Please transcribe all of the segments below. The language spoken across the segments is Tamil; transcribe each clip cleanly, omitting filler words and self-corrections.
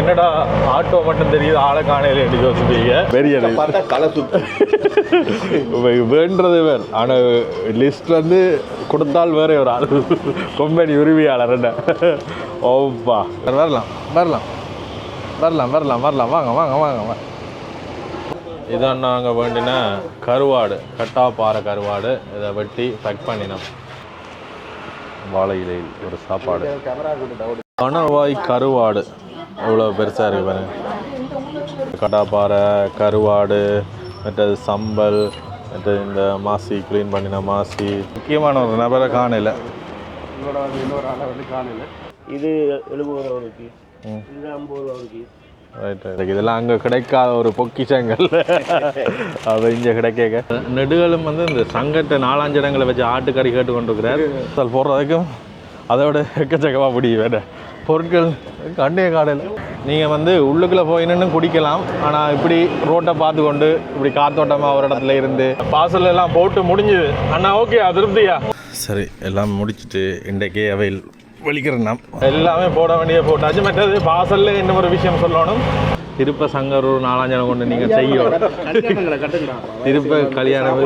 என்னடா ஆட்டோ மட்டும் தெரியுது ஆளை காணையில என்று யோசிப்பீங்க. பெரிய தலை சுத்து வேண்டது வேறு. ஆனால் லிஸ்ட் வந்து கொடுத்தால் வேற ஒரு ஆள் கொம்பனி உரிமையாளர் என்ன. ஓப்பா வரலாம் வரலாம் வரலாம் வரலாம் வரலாம் வாங்க வாங்க வாங்க வாங்க. இதான் நாங்கள் வேண்டின கருவாடு, கட்டாப்பாறை கருவாடு. இதை வெட்டி பேக் பண்ணினோம். வாழை இலையில் ஒரு சாப்பாடு. கணவாய் கருவாடு எவ்வளோ பெருசாக இருக்கு பாருங்க. கட்டாப்பாறை கருவாடு, மற்றது சம்பல், மற்றது இந்த மாசி க்ளீன் பண்ணின மாசி. முக்கியமான ஒரு நபரை காணல. இன்னொரு ஆளை வந்து காணல. இது 70 ரூபா ஒரு பீஸ், இது 50 ரூபா ஒரு பீஸ். Right right. இதெல்லாம் அங்கே கிடைக்காத ஒரு பொக்கிஷங்கள். அது இங்கே கிடைக்க. நெடுகளும் வந்து இந்த சங்கத்தை 4-5 இடங்களை வச்சு ஆட்டுக்கறி கேட்டு கொண்டிருக்கிறார். போடுறதுக்கும் அதோட எக்கச்சக்கமாக பிடிக்கும் வேறு பொருட்கள் கண்டே காடையில். நீங்கள் வந்து உள்ளுக்குள்ளே போயின்னு குடிக்கலாம். ஆனால் இப்படி ரோட்டை பார்த்து கொண்டு இப்படி காத்தோட்டமாக ஒரு இடத்துல இருந்து பார்சல் எல்லாம் போட்டு முடிஞ்சுது. அண்ணா ஓகே அதிருப்தியா? சரி, எல்லாம் முடிச்சுட்டு இன்றைக்கே அவையில் வலிக்கிறேன். எல்லாமே போட வேண்டிய போட்டாச்சு. மற்றது பார்சலில் இன்னும் ஒரு விஷயம் சொல்லணும். திருப்ப சங்கர் ஒரு 4-5 கொண்டு நீங்கள் செய்யணும். திருப்ப கல்யாணம்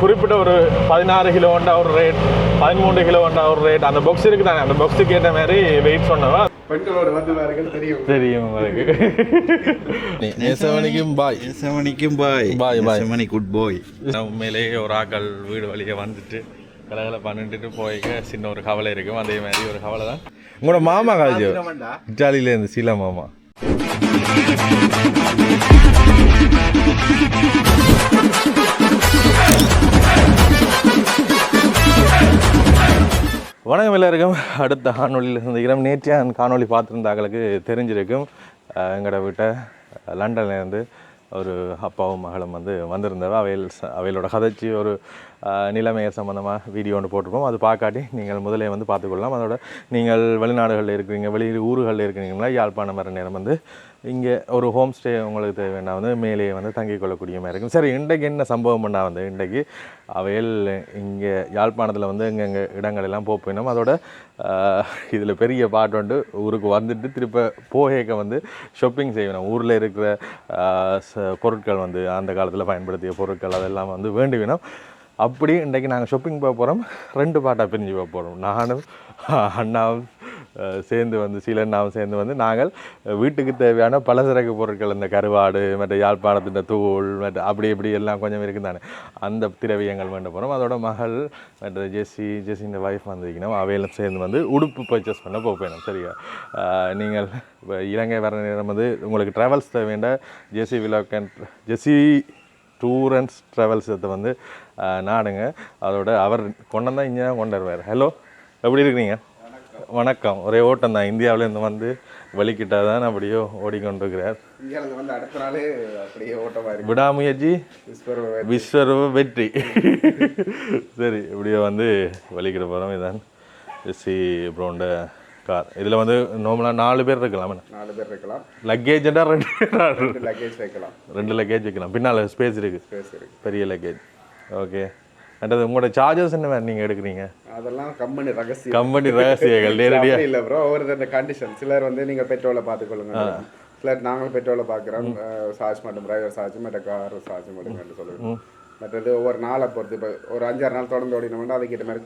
குறிப்பிட்ட ஒரு 16 கிலோ கொண்டா ஒரு ரேட், 13 கிலோ கொண்டா ஒரு ரேட். அந்த பாக்ஸ் இருக்கு தானே, அந்த பாக்ஸுக்கு ஏற்ற மாதிரி வெயிட் சொன்னவா பெண்களோட வந்து தெரியும் தெரியும் உங்களுக்கு. நேசமணிக்கும் பாய், நேசமணிக்கும் பாய், பாய் பாய், நேசமணி குட் பாய். உண்மையிலேயே ஒரு ஆக்கள் வீடு வழியே வந்துட்டு கலகலை பண்ணிட்டு போய்க்க சின்ன ஒரு கவலை இருக்கும். அதே மாதிரி ஒரு கவலை தான் உங்களோட மாமா காலேஜ் இட்டாலியிலேருந்து சீலா மாமா. வணக்கம் எல்லாருக்கும். அடுத்த காணொலியில் சந்திக்கிறோம். நேற்றைய காணொலி பார்த்துருந்தாங்களுக்கு தெரிஞ்சிருக்கும். எங்களோட வீட்டை லண்டன்லேருந்து ஒரு அப்பாவும் மகளும் வந்து வந்திருந்தவ. அவைகளோட கதைச்சி ஒரு நிலைமையர் சம்மந்தமாக வீடியோ ஒன்று போட்டிருப்போம். அது பார்க்காட்டி நீங்கள் முதலே வந்து பார்த்துக்கொள்ளலாம். அதோட நீங்கள் வெளிநாடுகளில் இருக்கிறீங்க, வெளி ஊர்களில் இருக்கிறீங்களா, யாழ்ப்பாணம் வர நேரம் வந்து இங்கே ஒரு ஹோம் ஸ்டே உங்களுக்கு தேவைன்னா வந்து மேலேயே வந்து தங்கிக் கொள்ளக்கூடிய மாதிரி இருக்கும். சரி, இன்றைக்கு என்ன சம்பவம் பண்ணால் வந்து இன்றைக்கு அவையில் இங்கே யாழ்ப்பாணத்தில் வந்து எங்கள் இடங்களெல்லாம் போயினோம். அதோட இதில் பெரிய பாட்டு வந்து ஊருக்கு வந்துட்டு திருப்ப போகேக்க வந்து ஷாப்பிங் செய்யணும். ஊரில் இருக்கிற பொருட்கள் வந்து அந்த காலத்தில் பயன்படுத்திய பொருட்கள் அதெல்லாம் வந்து வேண்டி வேணும். அப்படி இன்றைக்கி நாங்கள் ஷாப்பிங் போக போகிறோம். 2 பாட்டாக பிரிஞ்சு போக போகிறோம். நானும் அண்ணாவும் சேர்ந்து வந்து சீலண்ணாவும் சேர்ந்து வந்து நாங்கள் வீட்டுக்கு தேவையான பலசரக்கு பொருட்கள், இந்த கருவாடு, மற்ற யாழ்ப்பாணத்தின் தூள், மற்ற அப்படி இப்படி எல்லாம் கொஞ்சம் இருக்குது தானே, அந்த திரவியங்கள் வேண்ட போகிறோம். அதோட மகள் மற்ற ஜெஸ்ஸிஇந்த வைஃப் வந்திருக்கணும். அவையெல்லாம் சேர்ந்து வந்து உடுப்பு பர்ச்சேஸ் பண்ண போகணும். சரியா? நீங்கள் இலங்கை வர நேரம் வந்து உங்களுக்கு ட்ராவல்ஸ் தேவையான ஜெஸ்ஸி டூர் அண்ட் ட்ராவல்ஸ் இதை வந்து நாடுங்க. அதோட அவர் கொண்டு தான் இங்கே கொண்டு வருவார். ஹலோ, எப்படி இருக்கிறீங்க? வணக்கம். ஒரே ஓட்டம் தான். இந்தியாவிலேருந்து வந்து வலிக்கிட்டா தான் அப்படியோ ஓடிக்கொண்டிருக்கிறார். இந்தியாவிலேருந்து வந்து அடுத்த நாளே அப்படியே ஓட்டமாக இருக்கு. விடாமுயற்சி விஸ்வரூப வெற்றி. சரி, இப்படியோ வந்து வலிக்கிட போகிறோம். இதான் ஜெஸ்ஸி ப்ரோண்ட கார். இதில் வந்து நார்மலாக 4 பேர் இருக்கலாம். 4 பேர் இருக்கலாம். லக்கேஜ்டா 2 லக்கேஜ் வைக்கலாம். 2 லக்கேஜ் வைக்கலாம். பின்னால் ஸ்பேஸ் இருக்குது, பெரிய லக்கேஜ். ஓகே. அண்டது உங்களோட சார்ஜஸ் என்ன மாதிரி நீங்கள் எடுக்கிறீங்க? அதெல்லாம் கம்பெனி ரகசியங்கள் நேரடியாக இல்லை ப்ரோ. ஒவ்வொரு கண்டிஷன். சிலர் வந்து நீங்கள் பெட்ரோலை பார்த்துக்கொள்ளுங்க, சிலர் நாங்களும் பெட்ரோலை பார்க்குறோம். சார்ஜ் மட்டும் டிரைவர் சார்ஜ் மட்டும் கார் சார்ஜ் மட்டும் சொல்லுவோம். மற்றது ஒவ்வொரு நாளை பொறுத்து இப்போ ஒரு 5-6 நாள் தொடர்ந்து ஓடினோம்னா அதுக்கேற்ற மாதிரி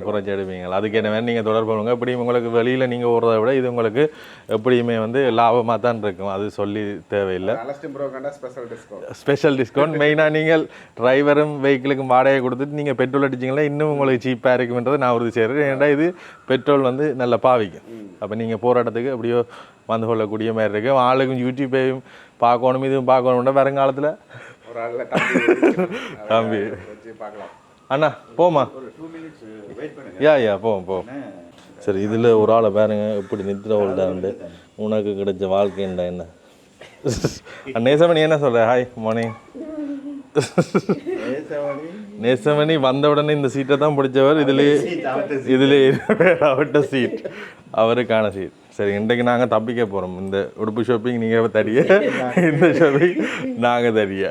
குறைச்சி எடுப்பீங்களா? அதுக்கேற்ற மாதிரி நீங்கள் தொடர்பு பண்ணுங்க. எப்படி உங்களுக்கு வெளியில் நீங்கள் ஓடுறத விட இது உங்களுக்கு எப்படியுமே வந்து லாபமாக தான் இருக்கும். அது சொல்லி தேவையில்லை. Special discount. மெயினாக நீங்கள் டிரைவரும் வெஹிக்கிளுக்கும் வாடகை கொடுத்துட்டு நீங்கள் பெட்ரோல் அடிச்சிங்களா இன்னும் உங்களுக்கு சீப்பாக இருக்கும்ன்றதை நான் உறுதி செய்கிறேன். ஏன்னா இது பெட்ரோல் வந்து நல்லா பாவிக்கும். அப்போ நீங்கள் போகிற இடத்துக்கு எப்படியோ வந்து கொள்ளக்கூடிய மாதிரி இருக்கும். ஆளுக்கும் யூடியூப்பையும் பார்க்கணும், இதுவும் பார்க்கணும்னா வருங்காலத்தில் தம்பி அண்ணா போமா போவோம். சரி, இதில் ஒரு ஆளை பாருங்க எப்படி நித்திர ஓல்டாண்டு உனக்கு கிடைச்ச வாழ்க்கைண்டா என்ன. நேசமணி என்ன சொல்ற? Hi morning. நேசமணி வந்த உடனே இந்த சீட்டை தான் பிடிச்சவர். இதுலேயே அவர்கிட்ட சீட், அவருக்கான சீட். சரி, இன்றைக்கு நாங்கள் தப்பிக்க போகிறோம். இந்த உடுப்பு ஷாப்பிங் நீங்கள் தரிய, இந்த ஷாப்பிங் நாங்கள் தரிய.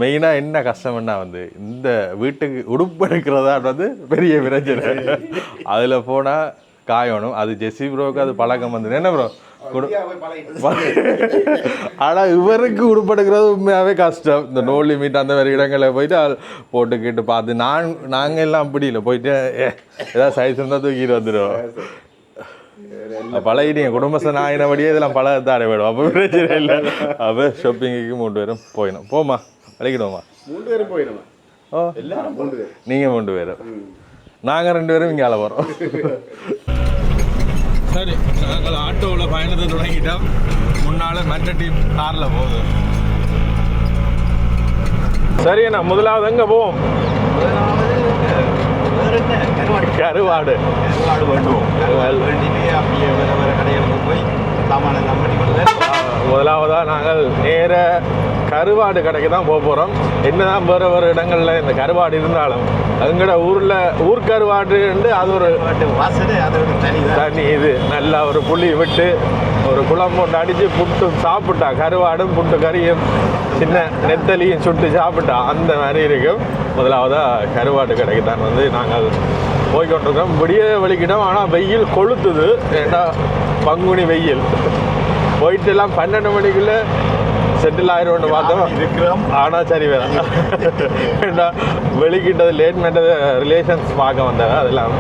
மெயினாக என்ன கஷ்டம்னா வந்து இந்த வீட்டுக்கு உடுப்பு எடுக்கிறதா வந்து பெரிய பிரச்சனை. அதில் போனால் காயணும். அது ஜெஸ்ஸி ப்ரோக்கு அது பழக்கம் வந்து என்ன ப்ரோ ஆனால் இவருக்கு உருப்படுக்கிறது உண்மையாகவே கஷ்டம். இந்த நோ லிமிட் அந்த மாதிரி இடங்களில் போயிட்டு போட்டுக்கிட்டு பார்த்து நாங்கள் எல்லாம் அப்படி இல்லை, போயிட்டு ஏதாவது சைஸ் இருந்தால் தூக்கிட்டு வந்துடுவோம். பழகிட்டீங்க குடும்பஸ்தன் ஆகினபடியே இதெல்லாம் பழகத்தாட வேணும். அப்போ பிரச்சனை இல்லை. அப்போ ஷாப்பிங்குக்கு 3 பேரும் போயிடும். போமா வலிக்கிடுவோமா? 3 பேரும் போயிடுமா? ஓ நீங்கள் 3 பேரும், நாங்கள் 2 பேரும் இங்கே அலை போகிறோம். சரி, நாங்கள் ஆட்டோவில் பயணத்தை தொடங்கிட்டோம். முன்னால் மற்ற டீம் காரில் போகுது. சரி, நான் முதலாவது எங்கே போவோம்? கருவாடு வேண்டுவோம். அப்படியே வேறு கடைகளுக்கு போய் சாமானெல்லாம் பண்ணி முதலாவதாக நாங்கள் நேர கருவாடு கடைக்கு தான் போக போகிறோம். என்னதான் வேறு வேறு இடங்களில் இந்த கருவாடு இருந்தாலும் எங்களோட ஊர் கருவாடு அது ஒரு தனி இது. நல்லா ஒரு புளி விட்டு ஒரு குழம்பு போட்டு அடித்து புட்டு சாப்பிட்டா, கருவாடும் புட்டு கறியும் சின்ன நெத்தலியும் சுட்டு சாப்பிட்டா அந்த மாதிரி இருக்கும். முதலாவதாக கருவாடு கடைக்கு தான் வந்து நாங்கள் போய்கொண்டிருக்கோம். விடிய வலிக்கிட்டோம், ஆனால் வெயில் கொளுத்துது. ஏன்னா பங்குனி வெயில். போயிட்டு எல்லாம் 12 மணிக்குள்ளே செட்டில் ஆயிடும்னு பார்த்தோம். ஆனால் சரி வேணாம், ஏன்னா வெளிக்கிட்டது லேட் பண்ணது ரிலேஷன்ஸ் பார்க்க வந்தாங்க. அதெல்லாம்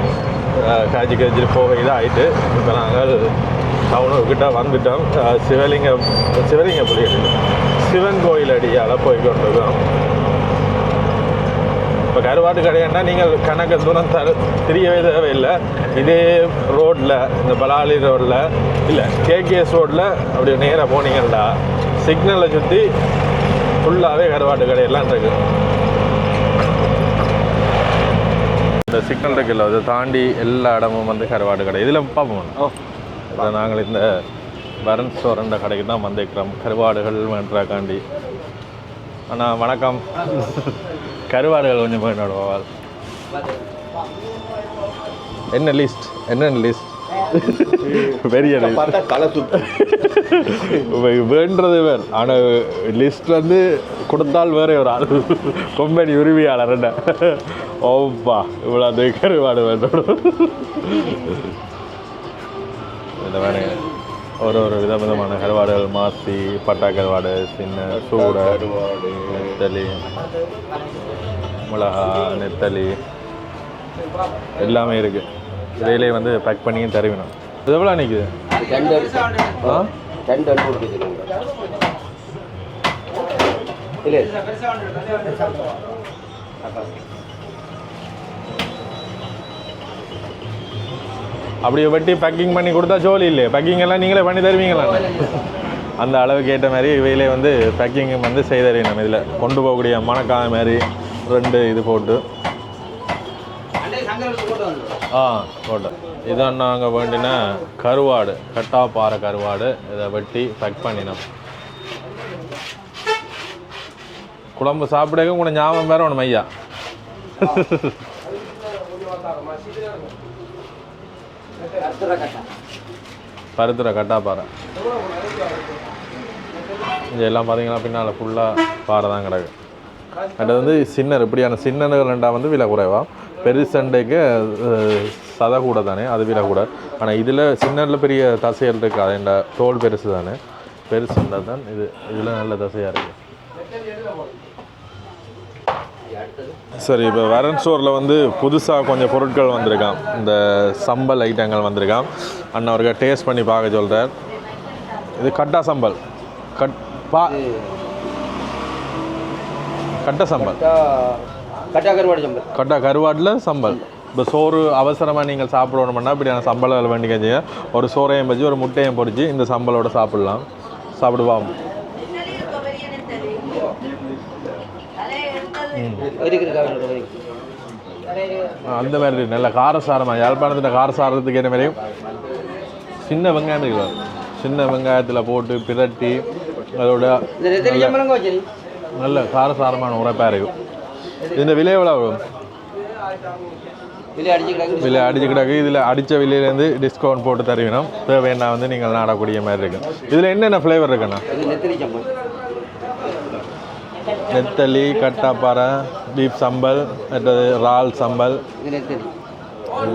காய்ச்சி போக இதாகிட்டு இப்போ நாங்கள் டவுனுக்கிட்ட வந்துட்டோம். சிவலிங்க புலிகள் சிவன் கோயில் அடியால் போய்கொண்டிருக்கோம். இப்போ கருவாட்டு கடையாண்டா நீங்கள் கணக்கு தூரம் தெரியவே தேவையில்லை. இதே ரோட்டில், இந்த பலாலி ரோட்டில் இல்லை கேகேஎஸ் ரோட்டில் அப்படி நேராக போனீங்கள்டா சிக்னலை சுற்றி ஃபுல்லாகவே கருவாட்டு கடையெல்லாம் இருக்குது. இந்த சிக்னல் இருக்குல்ல, அதை தாண்டி எல்லா இடமும் வந்து கருவாட்டு கடை. இதில் பார்ப்போம். இதை நாங்கள் இந்த வரன்ஸ் வரண்ட கடைக்கு தான் வந்திருக்கிறோம், கருவாடுகள் வேண்டாக்காண்டி. அண்ணா வணக்கம். கருவாடுகள் கொஞ்சம் போயிடுவாள். என்ன லிஸ்ட் பெரிய வேண்டது வேறு. ஆனால் லிஸ்ட் வந்து கொடுத்தால் வேற ஒரு ஆள் கொம்பனி உரிமையாளர். என்ன ஓப்பா இவ்வளோ அந்த கருவாடு வேண்டும். இதை வேணுங்க ஒரு விதமான கருவாடுகள், மாசி, பட்டா கருவாடு, சின்ன சூடை, நெத்தலி, மிளகா, நெத்தலி எல்லாமே இருக்குது. இதிலே வந்து பேக் பண்ணியும் தருவினோம். இது எவ்வளோ நிற்குது? அப்படியே வெட்டி பேக்கிங் பண்ணி கொடுத்தா ஜோலி இல்லையே. பேக்கிங் எல்லாம் நீங்களே பண்ணி தருவீங்களா? அந்த அளவுக்கு ஏற்ற மாதிரி இவையிலே வந்து பேக்கிங் வந்து செய்தறி. நம்ம இதில் கொண்டு போகக்கூடிய மணக்காய் மாதிரி 2 இது போட்டு போட்டோம். இதான் நாங்கள் வேண்டின கருவாடு, கட்டாப்பாறை கருவாடு. இதை வெட்டி பேக் பண்ணினோம். குழம்பு சாப்பிடக்க கூட ஞாபகம் வேறு ஒன்று மையா. பருத்துறை கட்டாப்பாறை. இங்கே எல்லாம் பார்த்தீங்கன்னா பின்னால் ஃபுல்லாக பாறை தான் கிடக்கு. அது வந்து சின்னர், இப்படியான சின்னர்கள் ரெண்டாக வந்து விலை குறைவா. பெருசண்டைக்கு சதை கூட தானே, அது விலை கூட. ஆனால் இதில் சின்னரில் பெரிய தசைகள் இருக்குது, அது தோல் பெருசு தானே. பெருசண்டை தான் இது. இதில் நல்ல தசையாக இருக்குது. சரி, இப்போ வரன் ஸ்டோரில் வந்து புதுசாக கொஞ்சம் பொருட்கள் வந்திருக்கான். இந்த சம்பல் ஐட்டங்கள் வந்திருக்கான். அண்ணா அவருக்கு டேஸ்ட் பண்ணி பார்க்க சொல்கிறார். இது கட்டா சம்பல், கட்டை சம்பல், கட்டா கருவாட்டில் சம்பல். இப்போ சோறு அவசரமாக நீங்கள் சாப்பிடணும்னா இப்படியான சம்பளம் வேண்டி கஞ்சி ஒரு சோறையும் வச்சு ஒரு முட்டையும் பொறிச்சு இந்த சம்பளோட சாப்பிட்லாம். சாப்பிடுவாங்க. அந்த மாதிரி நல்ல காரசாரமாக, யாழ்ப்பாணத்தில் காரசாரத்துக்கு ஏற்ற மாதிரியும் சின்ன வெங்காயம் இருக்குது. சின்ன வெங்காயத்தில் போட்டு பிரட்டி அதோட நல்ல காரசாரமான உரைப்பாக இருக்கும். இந்த விலை எவ்வளோ வரும்? விலை அடிச்சு கிடக்கு. இதில் அடித்த விலையிலேருந்து டிஸ்கவுண்ட் போட்டு தருவினோம். தேவைன்னா வந்து நீங்கள் நாடக்கூடிய மாதிரி இருக்கும். இதில் என்னென்ன ஃப்ளேவர் இருக்குண்ணா? நெத்தலி, கட்டாப்பாறை, பீப் சம்பல், மற்றது இறால் சம்பல்.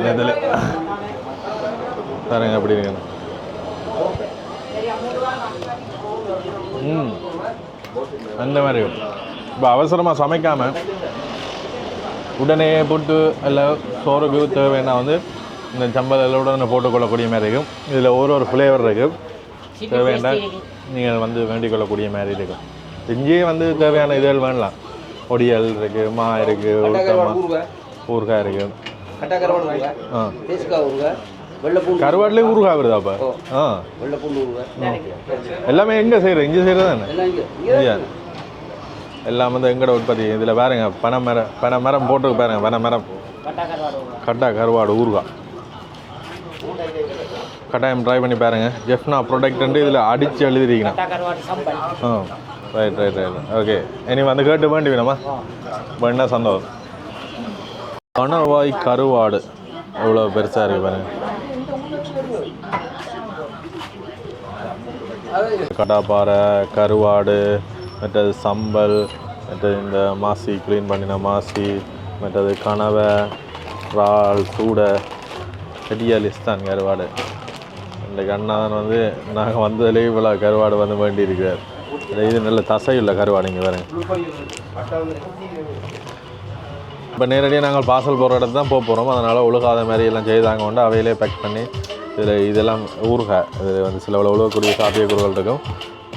நெத்தலி தரங்க எப்படி இருக்குண்ணா? அந்த மாதிரி இப்போ அவசரமாக சமைக்காமல் உடனே போட்டு எல்லாம் சோறுக்கு தேவைன்னா வந்து இந்த சம்பளோட போட்டுக்கொள்ளக்கூடிய மாதிரி இருக்கும். இதில் ஒரு ஃப்ளேவர் இருக்கும். தேவையான நீங்கள் வந்து வேண்டிக் கொள்ளக்கூடிய மாதிரி இருக்கும். இங்கேயே வந்து தேவையான இதழ் வேணலாம். ஒடியல் இருக்குது, மா இருக்குது, ஊறுகாய் இருக்குது. கருவாட்டிலே ஊறுகாய் வருதா அப்போ? எல்லாமே எங்கே செய்கிறேன்? இங்கே செய்கிறது தானே? எல்லாம் வந்து எங்கட உற்பத்தி. இதில் பாருங்க பனை மரம் போட்டு பாருங்க. பனை மரம் கட்டா கருவாடு ஊறுகாய் கட்டாயம் ட்ரை பண்ணி பாருங்க. ஜெஃப்னா ப்ராடக்ட் இதில் அடித்து எழுதிருக்கீங்க. Right okay. இனி வந்து கேட்டு வேண்டி வேணுமா? வேணா சந்தோஷம். கணவாய் கருவாடு எவ்வளோ பெருசாக இருக்கு பாருங்க. கடாப்பாறை கருவாடு, மற்றது சம்பல், மற்றது இந்த மாசி க்ளீன் பண்ணின மாசி, மற்றது கனவை, இறால், சூடை, பெரிய லிஸ்ட் தான் கருவாடு. இன்றைக்கு அண்ணாதான் வந்து நாங்கள் வந்ததுலேயே இவ்வளோ கருவாடு வந்து வேண்டி இருக்கிறார். இது நல்ல தசையுள்ள கருவாடு. இங்கே பாருங்க. இப்போ நேரடியாக நாங்கள் பார்சல் போகிற இடத்து தான் போகிறோம். அதனால் ஒழுகாத மாதிரி எல்லாம் செய்தாங்க கொண்டு அவையிலே பேக் பண்ணி இதெல்லாம் ஊறுகாய். இது வந்து சில உழுவக்கூடிய சாப்பிய கூறுகள் இருக்கும்.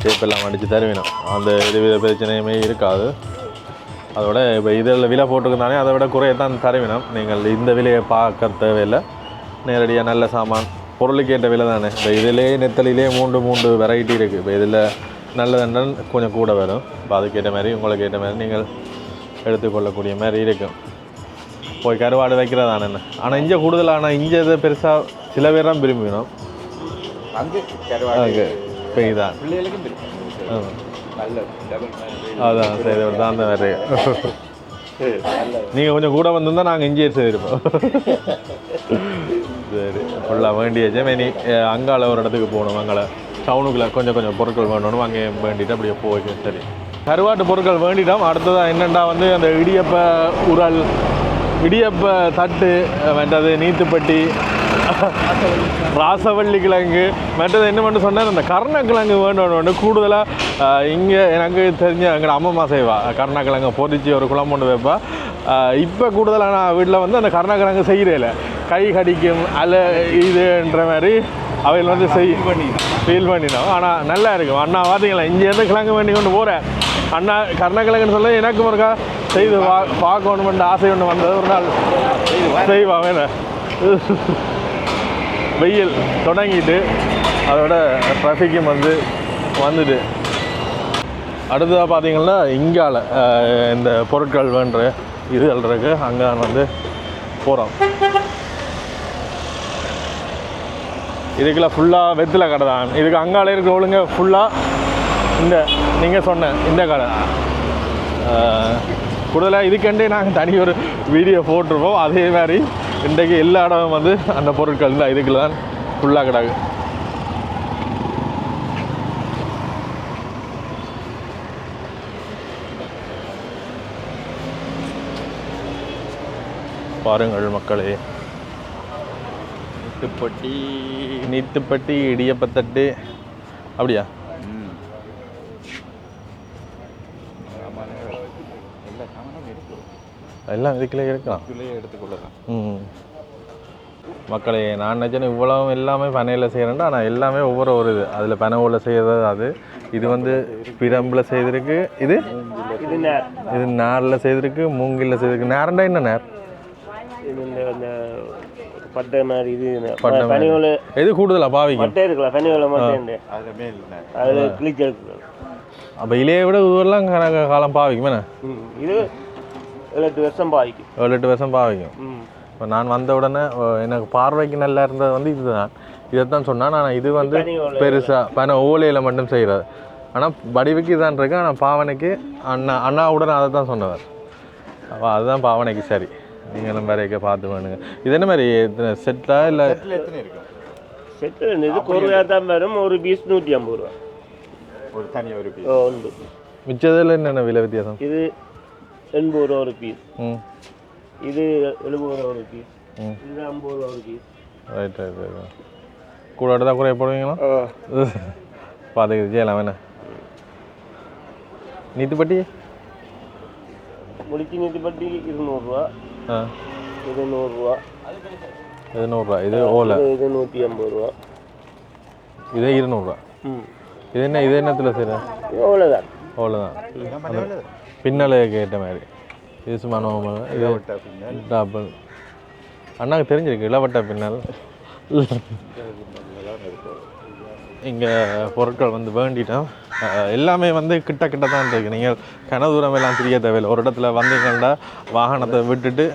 சேப்பெல்லாம் அடித்து தருவினோம். அந்த எதுவித பிரச்சனையுமே இருக்காது. அதோட இப்போ இதில் விலை போட்டுருந்தானே அதை விட குறையத்தான் தருவினோம். நீங்கள் இந்த விலையை பார்க்க தேவையில்லை. நேரடியாக நல்ல சாமான் பொருளுக்கு ஏற்ற விலை தானே. இப்போ இதிலே நெத்தலிலே மூன்று வெரைட்டி இருக்குது. இப்போ இதில் நல்லதென்றால் கொஞ்சம் கூட வரும். இப்போ அதுக்கேற்ற மாதிரி உங்களுக்கு ஏற்ற மாதிரி நீங்கள் எடுத்துக்கொள்ளக்கூடிய மாதிரி இருக்கும். போய் கருவாடு வைக்கிறதான என்ன. ஆனால் இங்கே கூடுதலான இங்கே இதை பெருசாக சில பேர் தான் விரும்பினோம். இப்போ இதான் அதான் சரி தான் அந்த மாதிரி. நீங்கள் கொஞ்சம் கூட வந்திருந்தால் நாங்கள் இங்கேயே செய்திருப்போம். சரி ஃபுல்லாக வேண்டியாச்சு. இனி அங்கால ஒரு இடத்துக்கு போகணும். அங்கால டவுனுக்குள்ளே கொஞ்சம் பொருட்கள் வேண்டணும். அங்கே வேண்டிட்டு அப்படியே போய்க்கு. சரி கருவாட்டு பொருட்கள் வேண்டிட்டோம். அடுத்ததாக என்னென்னா வந்து அந்த இடியப்ப உரல், இடியப்ப தட்டு, மற்றது நீத்துப்பட்டி, ராசவள்ளி கிழங்கு, மற்றது என்ன பண்ண சொன்னால் அந்த கருணக்கிழங்கு வேணும். கூடுதலாக இங்கே எனக்கு தெரிஞ்ச எங்களோட அம்மா செய்வா கருணக்கிழங்கை பொரிச்சு ஒரு குழம்பு கொண்டு வைப்பா. இப்போ கூடுதலாக நான் வீட்டில் வந்து அந்த கருணக்கிழங்கு செய்கிறேன். கை கடிக்கும் அல்ல இதுன்ற மாதிரி அவையில் வந்து ஃபீல் பண்ணினோம். ஆனால் நல்லா இருக்கும். அண்ணா பார்த்தீங்களா இங்கேருந்து கிழங்கு வேண்டி கொண்டு போகிறேன். அண்ணா கருணக்கிழங்குன்னு சொல்ல எனக்கும் ஒருக்கா செய்து பார்க்கணுமென்ற ஆசை ஒன்று வந்தது. ஒரு நாள் செய்வா வேணும். வெயில் தொடங்கிட்டு அதோட ட்ராஃபிக்கும் வந்துட்டு அடுத்ததாக பார்த்தீங்கன்னா இங்கால இந்த பொருட்கள் வேண்ட இதுகள் இருக்கு. அங்கே வந்து போகிறோம். இதுக்குள்ள ஃபுல்லாக வெத்தில கடை தான். இதுக்கு அங்கால இருக்கிறவளுங்க ஃபுல்லாக இந்த நீங்கள் சொன்ன இந்த கடை. கூடுதலாக இதுக்கண்டே நாங்கள் தனி ஒரு வீடியோ போட்டிருப்போம். அதே மாதிரி இன்றைக்கு எல்லா இடமும் வந்து அந்த பொருட்கள் தான் இதுக்குள்ள தான் ஃபுல்லாக கிடாது. பாருங்கள் மக்களே, நீத்துப்பட்டி இடியப்பத்தட்டு அப்படியா? எல்லாம் இதுக்குள்ளே இருக்கலாம். எடுத்துக்கொள்ளலாம். மக்களே நான் நினச்சேன் இவ்வளவு எல்லாமே பனையில் செய்கிறேன்டா. ஆனால் எல்லாமே ஒவ்வொரு இது. அதில் பனைவில் செய்கிறது அது. இது வந்து பிரம்பில் செய்திருக்கு. இது நாரில் செய்திருக்கு. மூங்கில் செய்திருக்கு. நேரண்டா என்ன நேர்? எது கூடுதலா பாவிக்கும்? அப்போ இலையை விட இதுவெல்லாம் காலம் பாவிக்கும். என்ன இது 7-8 வருஷம் பாவிக்கும். 7-8 வருஷம் பாவிக்கும். இப்போ நான் வந்த உடனே எனக்கு பார்வைக்கு நல்லா இருந்தது வந்து இதுதான். இதைத்தான் சொன்னான். ஆனால் இது வந்து பெருசாக பனை ஓலையில் மட்டும் செய்கிறது. ஆனால் வடிவுக்கு இதான் இருக்கு. ஆனால் பாவனைக்கு அண்ணாவுடன் அதை தான் சொன்னவர். அப்போ அதுதான் பாவனைக்கு சரி. நீங்களும் வரைக்க பார்த்து வேணுங்க. இது என்ன மாதிரி செட்டா இல்லை? செட்டு இது குறையாக தான் வரும். ஒரு பீஸ் 150 ரூபா. ஒரு தனியாக ஒரு பீஸ் உண்டு. மிச்சதில் என்னென்ன விலை வித்தியாசம்? இது 80 ரூபா ஒரு பீஸ். இது 70 ரூபா ஒரு பீஸ். இது 50 ரூபா ஒரு பீஸ். Right right right. கூட தான் குறைய போடுவீங்களா? பார்த்து செய்யலாம் வேணா. நீத்துப்பட்டி முடிச்சு நீத்துப்பட்டி 200 ரூபா. இது 100 ரூபா. இது 100 ரூபா. இது ஓலை. இது 150 ரூபா. இதே 200 ரூபா. இது என்ன, இது என்னத்தில் செய்யற? ஓலை தான். ஓலை தான். பின்னலை கேட்ட மாதிரி. இது சும்மா நோமல். இது டபுள். அண்ணாக்கு தெரிஞ்சிருக்கு இளவட்ட பின்னல். இங்கே பொருட்கள் வந்து வேண்டிட்டோம். எல்லாமே வந்து கிட்ட கிட்ட தான் இருக்குது. நீங்கள் கனதூரம் எல்லாம் தெரிய தேவையில்லை. ஒரு இடத்துல வந்தீங்கன்னா வாகனத்தை விட்டுட்டு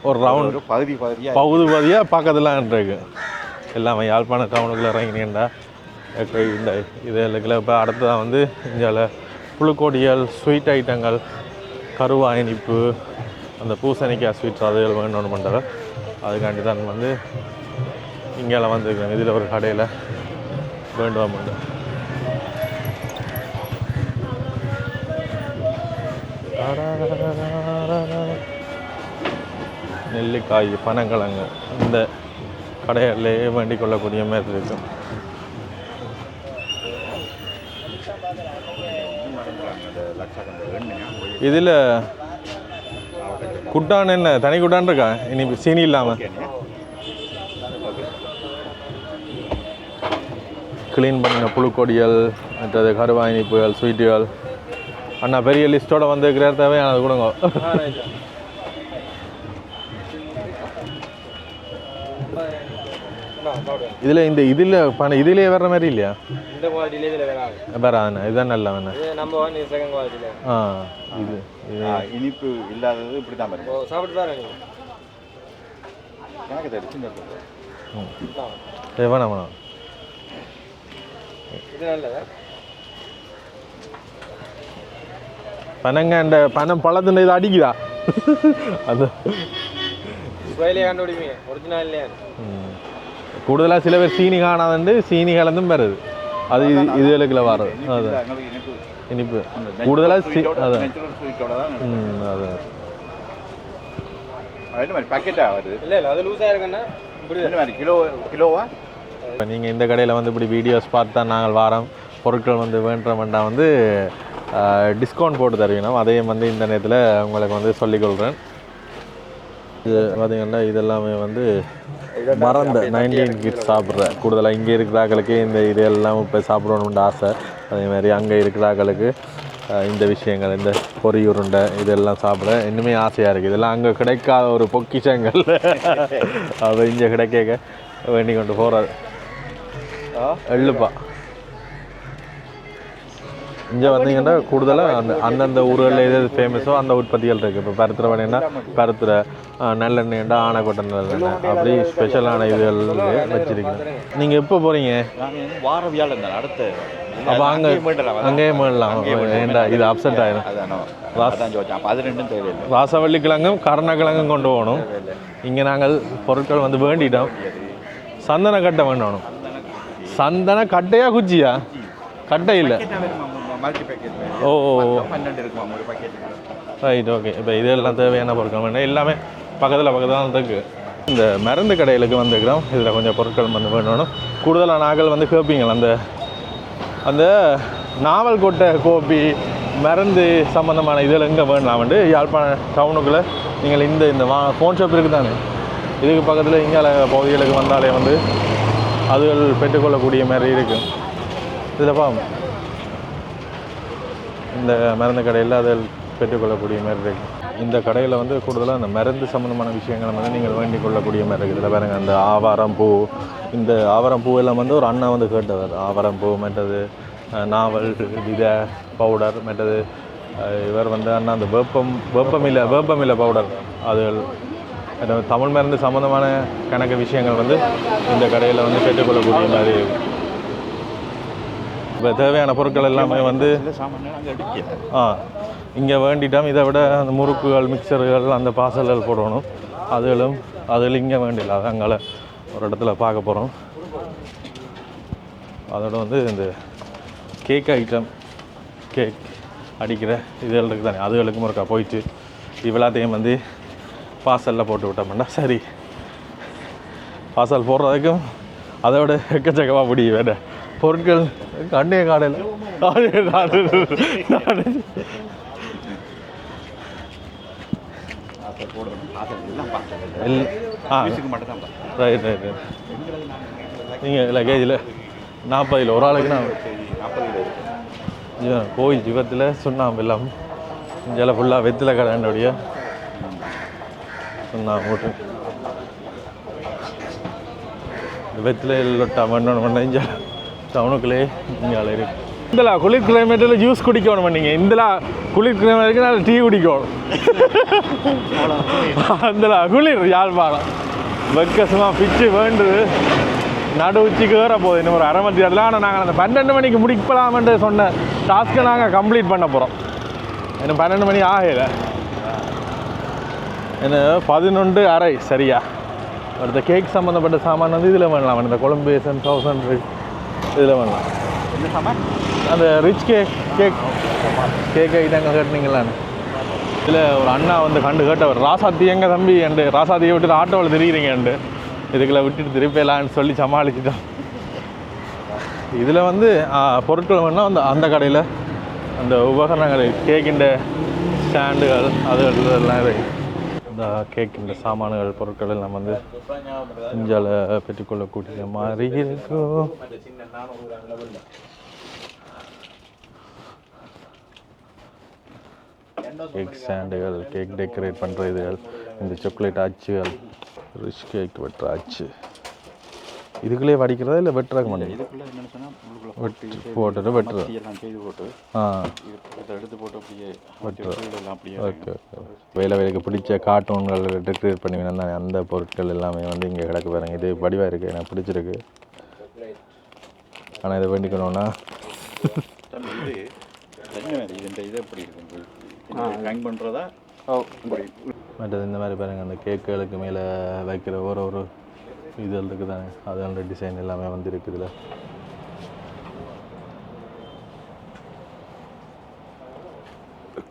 ஒரு ரவுண்டு பகுதியாக பக்கத்துலாம் இருக்கு. எல்லாமே யாழ்ப்பாண டவுனுக்குள்ளே இறங்கினீங்கன்னா இந்த இதில் இப்போ அடுத்ததான் வந்து இங்கே புழுக்கோடியல், ஸ்வீட் ஐட்டங்கள், கருவா இனிப்பு, அந்த பூசணிக்காய் ஸ்வீட்ஸ் அதுகள் வேணும்னு பண்ணுறது. அதுக்காண்டி தான் வந்து இங்கே வந்துருக்காங்க. இதில் ஒரு கடையில் வேண்டுவா மட்டும். நெல்லிக்காய், பனங்கிழங்கு இந்த கடையிலேயே வேண்டிக் கொள்ளக்கூடிய மாதிரி இருக்கும். இதில் குட்டான் என்ன தனி குட்டான் இருக்கா? இனி சீனி இல்லாமல் க்ளீன் பண்ணின புழுக்கொடியல், மற்றது கருவாய் இனிப்புகள், ஸ்வீட்டுகள். அண்ணா பெரிய லிஸ்ட்டோடு வந்துருக்கிற தேவையானது கொடுங்க. இதில் இந்த இதில் இதிலே வர்ற மாதிரி இல்லையா? இந்த குவாலிட்டிலே இதில் வராதுண்ணா. இதுதான் நல்லா வேணா. நம்பர் 1 இது செகண்ட் குவாலிட்டியில். இது இனிப்பு இல்லாதது இப்படி தான் இருக்கும். சாப்பிட்டு தான் நீங்கள் எனக்கு தெரிஞ்சு வேணாம் வேணாம். இது நல்லதா? பனங்க அந்த பனம் பழத்தின் இது அடிக்குதா? அது ஸ்வைலே கண்டுபிடிப்பீங்க ஒரிஜினல் இல்லையா? கூடுதலாக சில பேர் சீனி காணாதுண்டு சீனி கலந்தும் வருது. அது இதுகளுக்குள்ள வர்றது. அது இனிப்பு கூடுதலாக அதான் அது பாக்கெட்டா வருது. இல்லை அது லூஸாக இருக்குன்னா இப்படி கிலோவா? இப்போ நீங்கள் இந்த கடையில் வந்து இப்படி வீடியோஸ் பார்த்து தான் நாங்கள் வாரம் பொருட்கள் வந்து வேண்டா வந்து டிஸ்கவுண்ட் போட்டு தருவீங்கன்னா அதையும் வந்து இந்த நேரத்தில் உங்களுக்கு வந்து சொல்லிக்கொள்கிறேன். இது பார்த்தீங்கன்னா இதெல்லாமே வந்து மறந்த 19 கிட்ஸ் சாப்பிட்ற கூடுதலாக இங்கே இருக்கிறாக்களுக்கு இந்த இதெல்லாம் இப்போ சாப்பிடணும்னு ஆசை. அதேமாதிரி அங்கே இருக்கிறாக்களுக்கு இந்த விஷயங்கள், இந்த பொரியுருண்டை இதெல்லாம் சாப்பிட இன்னுமே ஆசையாக இருக்குது. இதெல்லாம் அங்கே கிடைக்காத ஒரு பொக்கிஷங்கள். அதை இங்கே கிடைக்க வேண்டி கொண்டு போகிறாரு. எள்ளுப்பா இங்கே வந்தீங்கன்னா கூடுதலாக அந்தந்த ஊர்களில் எது ஃபேமஸோ அந்த உற்பத்திகள் இருக்குது. இப்போ பருத்துறை வேணுன்னா பருத்துறை, நல்லெண்ணெய்ண்டா ஆனைக்கோட்டை நல்லெண்ணெய், அப்படி ஸ்பெஷலான இதுகள் வச்சுருக்கீங்க. நீங்கள் எப்போ போகிறீங்க? வார வியாழன் அடுத்த. அப்போ அங்கேயே மீடலாம். ஏண்டா இது அப்செட் ஆயிடும். ராசவள்ளிக்கிழங்கும் கருணக்கிழங்கும் கொண்டு போகணும். இங்கே நாங்கள் பொருட்கள் வந்து வேண்டிட்டோம். சந்தன கட்டை வேண்டணும். சந்தன கட்டையா குச்சியா? கட்டை இல்லை. ஓ ரைட், ஓகே. இப்போ இதெல்லாம் தேவையான பொருட்கள் வேணும். எல்லாமே பக்கத்தில் தான் இருக்குது. இந்த மருந்து கடைகளுக்கு வந்துருக்கிறோம். இதில் கொஞ்சம் பொருட்கள் வந்து வேணும். கூடுதலாக நாங்கள் வந்து கேட்பீங்களா அந்த அந்த நாவல் கொட்டை கோப்பி மருந்து சம்மந்தமான இதில் எங்கே வேணலாம் வந்து யாழ்ப்பாண டவுனுக்குள்ளே நீங்கள் இந்த ஃபோன் ஷாப் இருக்குது தானே, இதுக்கு பக்கத்தில் இங்கே பகுதிகளுக்கு வந்தாலே வந்து அதுகள் பெற்றுக்கொள்ளக்கூடிய மாதிரி இருக்குது. இதில் இந்த மருந்து கடையில் அதில் பெற்றுக்கொள்ளக்கூடிய மாதிரி இருக்குது. இந்த கடையில் வந்து கூடுதலாக அந்த மருந்து சம்மந்தமான விஷயங்களை வந்து நீங்கள் வேண்டிக் கொள்ளக்கூடிய மாதிரி இருக்குது. இதில் பாருங்கள், அந்த ஆவாரம் பூ, இந்த ஆவாரம் பூ எல்லாம் வந்து ஒரு அண்ணா வந்து கேட்டவர். ஆவாரம் பூ, மற்றது நாவல் விதை பவுடர், மற்றது இவர் வந்து அண்ணா அந்த வேப்பமில்லை பவுடர், அதுகள் தமிழ் மருந்து சம்மந்தமான கணக்கு விஷயங்கள் வந்து இந்த கடையில் வந்து பெற்றுக்கொள்ளக்கூடிய மாதிரி இருக்குது. இப்போ தேவையான பொருட்கள் எல்லாமே வந்து இங்கே வேண்டிட்டோம். இதை விட அந்த முறுக்குகள், மிக்சர்கள், அந்த பாசல்கள் போடணும். அதில் இங்கே வேண்டியில்லை. அது அங்கே ஒரு இடத்துல பார்க்க போகிறோம். அதோட வந்து இந்த கேக் ஐட்டம், கேக் அடிக்கிற இதுகள் இருக்குது தானே, அதுகளுக்கும் ஒருக்கா போயிட்டு இவ்வளோத்தையும் வந்து பார்சலில் போட்டு விட்டோம்னா சரி. பார்சல் போடுறதுக்கும் அதோட எக்கச்சக்கமாக பிடி வேறு பொருட்கள் கண்டைய காடையில் ரைட் ரைட் நீங்கள் லக்கேஜில் 40 ஒரு ஆளுக்கு நான் கோயில் ஜீவத்தில் சுண்ணாம்பு எல்லாம் இங்கே ஃபுல்லாக வெத்தில கடையோடைய சுண்ணாம்பு போட்டு வெத்தில லொட்டா மண்ணோன்னு இங்கே டவுனுக்குள்ளே இங்கே இருக்கு. இந்தல குளிர் கிளைமேட்டில் ஜூஸ் குடிக்கணும் பண்ணீங்க. இந்தல குளிர் கிளைமேட்டுக்கு நான் டீ குடிக்கணும். அந்தல குளிர் யாழ்ப்பாணம் வெக்கசமாக பிச்சு வேண்டுது நடு உச்சிக்கு வேற போகுது. இன்னும் ஒரு 1/2 மணி நேரத்தில். ஆனால் நாங்கள் அந்த 12 மணிக்கு முடிக்கலாமென்று சொன்ன டாஸ்க்கை நாங்கள் கம்ப்ளீட் பண்ண போகிறோம். இன்னும் 12 மணி ஆகலை. என்ன 11:30 சரியா. அடுத்த கேக் சம்மந்தப்பட்ட சாமான் வந்து இதில் பண்ணலாம். இந்த கொழம்பு பேசன் 1000 இதில் பண்ணலாம். என்ன சாமான்? அந்த ரிச் கேக் ஐட்டங்கள் கேட்டீங்களான்னு இதில் ஒரு அண்ணா வந்து கேட்டவர் ராசாத்தி எங்கள் தம்பி அண்டு ராசாத்தியை விட்டுட்டு ஆட்டோவில் தெரியுறீங்கண்டு இதுக்குள்ள விட்டுட்டு திருப்பிடலான்னு சொல்லி சமாளிச்சிட்டோம். இதில் வந்து பொருட்கள் வேணால் அந்த கடையில் அந்த உபகரணங்கள் கேக்கின்ற ஸ்டாண்டுகள் அதுலாம் இருக்கு. இந்த கேக்கின்ற சாமான்கள் பொருட்கள் எல்லாம் வந்து இஞ்சால பெற்றுக்கொள்ளக்கூடிய மாதிரி இருக்கும். கேக் ஸ்டாண்டுகள், கேக் டெக்கரேட் பண்ணுற இதுகள், இந்த சாக்லேட் ஆச்சுகள், ரிச் கேக் வெட்டுற ஆச்சு. இதுக்குள்ளே வடிக்கிறதா இல்லை வெட்டுறாக்க மாட்டேன்? இதுக்குள்ளே என்னென்னு சொன்னால் போட்டுட்டு வெட்டுறது செய்து போட்டு எடுத்து போட்டு அப்படியே வெட்டுறது. Okay okay. வேலைக்கு பிடிச்ச கார்ட்டூன்கள் டெக்கரேட் பண்ணி தானே அந்த பொருட்கள் எல்லாமே வந்து இங்கே கிடக்கு பாருங்க. இது வடிவாக இருக்குது, எனக்கு பிடிச்சிருக்கு. ஆனால் இதை வேண்டிக்கணும்னா இது எப்படி இருக்கு ஹேங் பண்ணுறதா மற்றது இந்த மாதிரி பாருங்கள். அந்த கேக்குகளுக்கு மேலே வைக்கிற ஒரு இது இருக்குது தானே, அதோட டிசைன் எல்லாமே வந்து இருக்குதுல.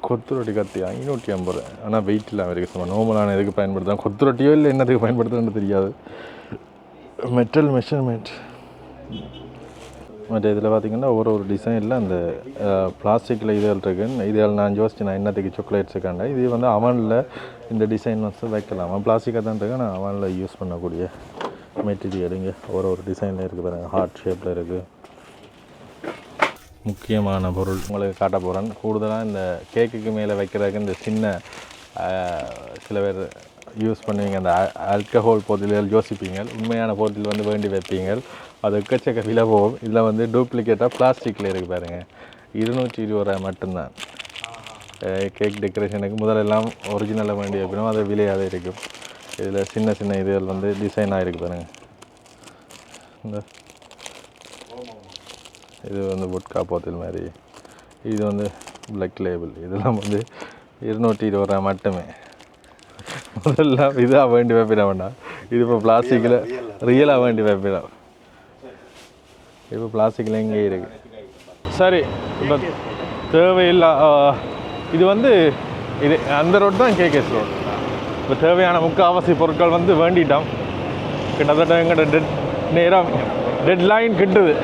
கொத்து ரொட்டி கத்தி 550. ஆனால் வெயிட் இல்லாமல் இருக்குது. சும்மா நார்மலான எதுக்கு பயன்படுத்தலாம், கொத்து ரொட்டியோ இல்லை என்னதுக்கு பயன்படுத்துறதுன்னு தெரியாது. Metal measurement. மற்ற இதில் பார்த்திங்கன்னா ஒரு டிசைனில் அந்த பிளாஸ்டிக்கில் இதுகள் இருக்குன்னு இதில் நான் யோசிச்சு நான் என்னத்துக்கு சாக்லேட்ஸுக்காண்ட இது வந்து அவனில் இந்த டிசைன் வந்து வைக்கலாம். பிளாஸ்டிக்காக தான் இருக்கு, ஆனால் அவனில் யூஸ் பண்ணக்கூடிய மெட்டீரியல் இங்கே ஒரு டிசைனில் இருக்குது பாருங்கள். ஹார்ட் ஷேப்பில் இருக்குது. முக்கியமான பொருள் உங்களுக்கு காட்ட போகிறேன். கூடுதலாக இந்த கேக்குக்கு மேலே வைக்கிறதுக்கு இந்த சின்ன சில பேர் யூஸ் பண்ணுவீங்க அந்த ஆல்கஹால் போதில்கள் யோசிப்பீங்க. உண்மையான போதில் வந்து வேண்டி வைப்பீங்க. அது எக்கச்சக்க விலை போகும். இதில் வந்து டூப்ளிகேட்டாக பிளாஸ்டிக்கில் இருக்குது பாருங்கள். 220 ரூபா மட்டும்தான். கேக் டெக்கரேஷனுக்கு முதலெல்லாம் ஒரிஜினலாக வேண்டி வைக்கணும், அது விலையாக இருக்கும். இதில் சின்ன சின்ன இதுகள் வந்து டிசைனாக இருக்குது பாருங்கள். இந்த இது வந்து பொட்கா போத்தல் மாதிரி, இது வந்து பிளாக் லேபிள். இதெல்லாம் வந்து 220 ரூபா மட்டுமே. முதல்ல இதாக வேண்டி வைப்பிட வேண்டாம். இது இப்போ பிளாஸ்டிக்கில் ரியலாக வேண்டி வைப்பிடும். இப்போ பிளாஸ்டிக்கில் இங்கே இருக்குது. சரி, இப்போ தேவையில்லை. இது வந்து இது அந்த ரோடு தான் கேகேஎஸ் ரோடு. இப்போ தேவையான முக்கால்வாசி பொருட்கள் வந்து வேண்டிட்டோம். கிட்டத்தட்ட எங்கிட்ட நேரம் டெட்லைன் கிட்டுது